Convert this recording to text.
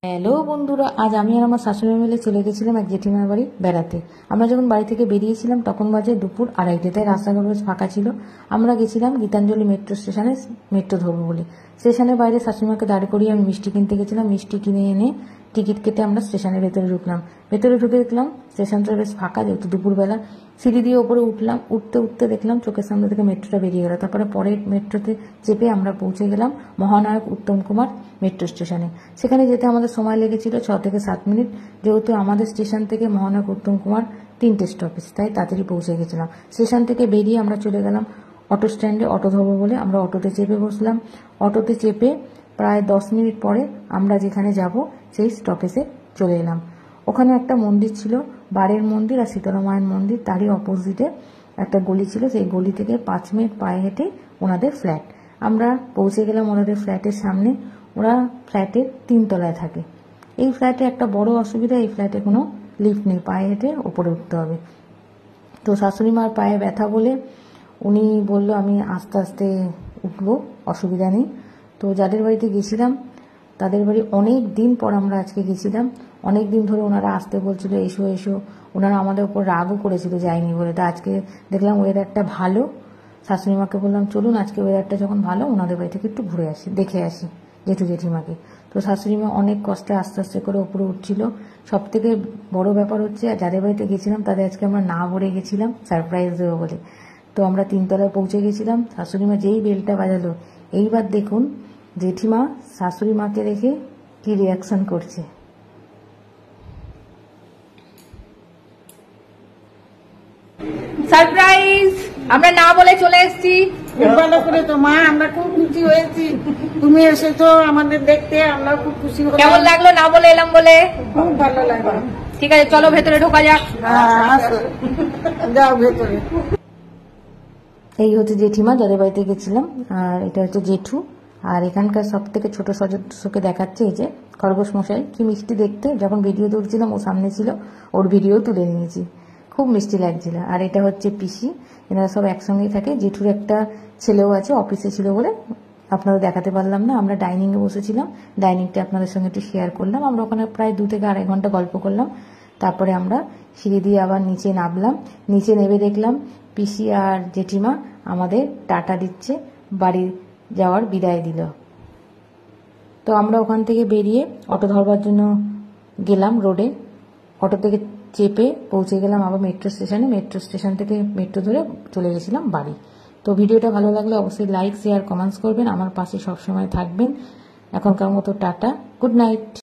Hello বন্ধুরা, আজ আমি আর আমার শাশুড়ি মিলে চলে গেছিলাম এক জেঠিমার বাড়ি বেড়াতে। আমরা যখন বাড়ি থেকে বেরিয়েছিলাম তখন বাজে দুপুর 2:30, তাই রাস্তাঘাট বেশ ফাঁকা ছিল। আমরা গেছিলাম গীতাঞ্জলি মেট্রো স্টেশনে মেট্রো ধরবো বলে। স্টেশনের বাইরে শাশুড়িমাকে দাঁড় করিয়ে আমি মিষ্টি কিনতে গেছিলাম। মিষ্টি কিনে এনে টিকিট কেটে আমরা স্টেশনের ভেতরে ঢুকলাম। ভেতরে ঢুকে দেখলাম স্টেশনটা বেশ ফাঁকা, যেহেতু দুপুরবেলা। সিঁড়ি দিয়ে ওপরে উঠলাম, উঠতে উঠতে দেখলাম চোখের সামনে থেকে মেট্রোটা বেরিয়ে গেল। তারপরে পরের মেট্রোতে চেপে আমরা পৌঁছে গেলাম মহানায়ক উত্তম কুমার মেট্রো স্টেশনে। সেখানে যেতে আমাদের সময় লেগেছিল 6 থেকে 7 মিনিট, যেহেতু আমাদের স্টেশন থেকে মহানায়ক উত্তম কুমার 3টে স্টপেজ, তাই তাড়াতাড়ি পৌঁছে গেছিলাম। স্টেশন থেকে বেরিয়ে আমরা চলে গেলাম অটো স্ট্যান্ডে অটো ধরবো বলে। আমরা অটোতে চেপে বসলাম। অটোতে চেপে প্রায় 10 মিনিট পরে আমরা যেখানে যাব সেই স্টপেজে চলে এলাম। ওখানে একটা মন্দির ছিল, বাড়ির মন্দির আর শীতলা মায়ের মন্দির, তারই অপোজিটে একটা গলি ছিল। সেই গলি থেকে 5 মিনিট পায়ে হেঁটে ওনাদের ফ্ল্যাট। আমরা পৌঁছে গেলাম ওনাদের ফ্ল্যাটের সামনে। ওরা ফ্ল্যাটের 3 তলায় থাকে। এই ফ্ল্যাটে একটা বড় অসুবিধা, এই ফ্ল্যাটে কোনো লিফট নেই, পায়ে হেঁটে ওপরে উঠতে হবে। তো শাশুড়ি মার পায়ে ব্যথা বলে উনি বলল আমি আস্তে আস্তে উঠবো, অসুবিধা নেই। তো যাদের বাড়িতে গেছিলাম তাদের বাড়ি অনেক দিন পর আমরা আজকে গেছিলাম। অনেক দিন ধরে ওনারা আসতে বলছিল এসো এসো, ওনারা আমাদের উপর রাগও করেছিল যায়নি বলে। তা আজকে দেখলাম ওয়েদারটা ভালো, শাশুড়ি মাকে বললাম চলুন আজকে ওয়েদারটা যখন ভালো ওনাদের বাড়ি থেকে একটু ঘুরে আসি, দেখে আসি জেঠু জেঠিমাকে। তো শাশুড়ি মা অনেক কষ্টে আস্তে আস্তে করে উপরে উঠছিল। সব থেকে বড় ব্যাপার হচ্ছে যাদের বাড়িতে গেছিলাম তাদের আজকে আমরা না বলে গেছিলাম, সারপ্রাইজ দেবো বলে। তো আমরা 3 তলায় পৌঁছে গেছিলাম। শাশুড়ি মা যেই বেলটা বাজালো, এইবার দেখুন জেঠিমা শাশুড়ি মাকে রেখে কি রিয়াকশন করছে। সারপ্রাইজ, আমরা না বলে চলে এসেছি। খুব ভালো করে তো মা, আমরা খুব খুশি হয়েছি তুমি এসেছো আমাদের দেখতে, আমরা খুব খুশি হলাম। কেমন লাগলো না বলে এলাম বলে? খুব ভালো লাগলো। ঠিক আছে, চলো ভেতরে ঢোকা যাক। আসো, যাও ভেতরে। এই হচ্ছে জেঠিমা যাদের বাড়িতে গেছিলাম, আর এটা হচ্ছে জেঠু। আর এখানকার সব থেকে ছোট সদস্যকে দেখাচ্ছে এই যে খরগোশ মশাই, কি মিষ্টি দেখতে। যখন ভিডিও তুলছিলাম ও সামনে ছিল, ওর ভিডিও তুলে নিয়েছি, খুব মিষ্টি লাগছিল। আর এটা হচ্ছে পিসি, এনারা সব একসঙ্গেই থাকে। জেঠুর একটা ছেলেও আছে, অফিসে ছিল বলে আপনাদের দেখাতে পারলাম না। আমরা ডাইনিংয়ে বসেছিলাম, ডাইনিংটা আপনাদের সঙ্গে একটু শেয়ার করলাম। আমরা ওখানে প্রায় 2 থেকে 2.5 ঘন্টা গল্প করলাম। তারপরে আমরা সিঁড়ি দিয়ে আবার নিচে নামলাম। নিচে নেমে দেখলাম পিসি আর জেঠিমা আমাদের টাটা দিচ্ছে, বাড়ি যাওয়ার বিদায় দিল। তো আমরা ওখান থেকে বেরিয়ে অটো ধরবার জন্য গেলাম রোডে। অটো থেকে চেপে পৌঁছে গেলাম আবার মেট্রো স্টেশনে। মেট্রো স্টেশন থেকে মেট্রো ধরে চলে গেছিলাম বাড়ি। তো ভিডিওটা ভালো লাগলে অবশ্যই লাইক শেয়ার কমেন্টস করবেন, আমার পাশে সবসময় থাকবেন। এখনকার মতো টাটা, গুড নাইট।